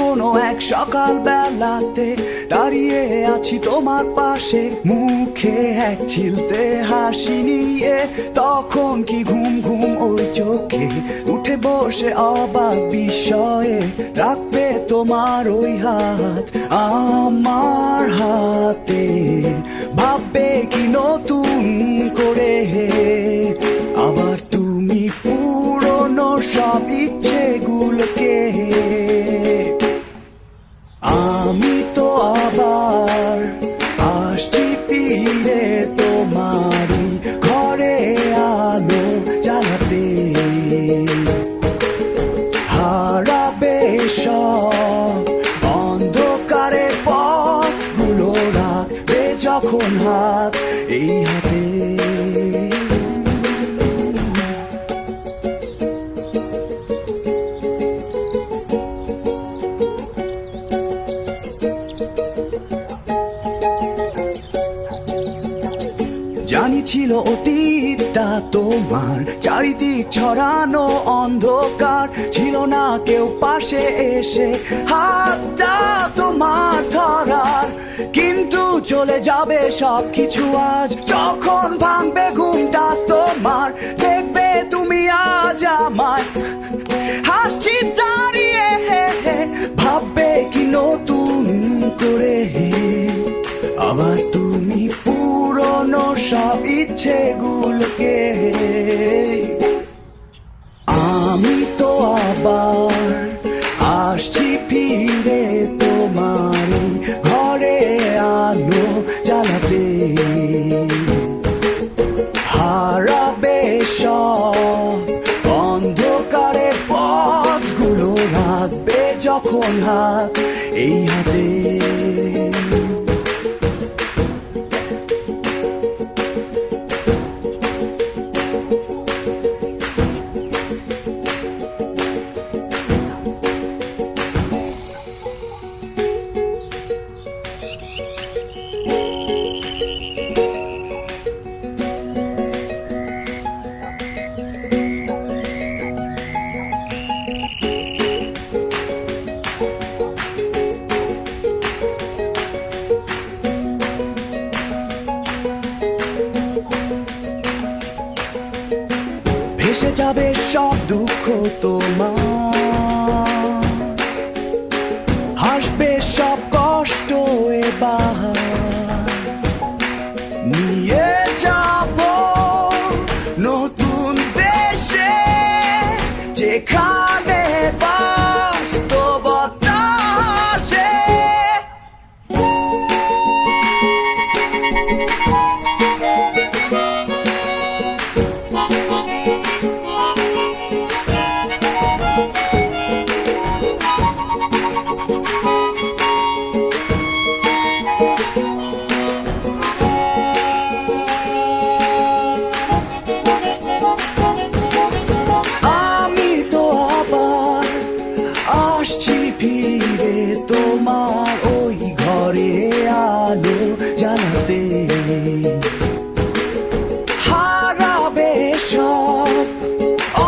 কোনো এক সকাল বেলাতে দাঁড়িয়ে আছি তোমার পাশে, মুখে এক চিলতে হাসি নিয়ে, তখন কি ঘুম ঘুম ওই চোখে উঠে বসে অবাক বিস্ময়ে রাখবে তোমার ওই হাত আমার হাতে, ভাববে কি নতুন করে আবার তুমি পুরনো সব ইচ্ছেগুলোকে। আমি তো আবার আসছি ফিরে তোমারই ঘরে আলো জ্বালাতে, হারাবে সব অন্ধকারে পথগুলো রাখবে যখন হাত এই হাতে। জানি ছিল অতীতটা তোমার চারিদিক ছড়ানো অন্ধকার, ছিল না কেউ পাশে এসে হাতটা তোমার ধরার, কিন্তু চলে যাবে সব কিছু আজ যখন ভাঙবে ঘুমটা তোমার, দেখবে তুমি আজ আমায় হাসছি দাঁড়িয়ে, ভাববে কি নতুন করে আবার তুমি পুরনো সব ইচ্ছেগুলোকে। আমি তো আবার আসছি ফিরে তোমার ঘরে আলো জ্বালাতে, হারাবে সব অন্ধকারে পথগুলো রাখবে যখন হাত এই হাতে। ভেসে যাবে সব দুঃখ তোমার, হাসবে সব কষ্ট এবার, নিয়ে যাব নতুন দেশে যেখানে বাস্তবতা আসে। আসছি ফিরে তোমার ওই ঘরে আলো জ্বালাতে, হারাবে সব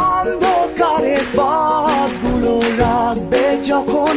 অন্ধকারে পথগুলো রাখবে যখন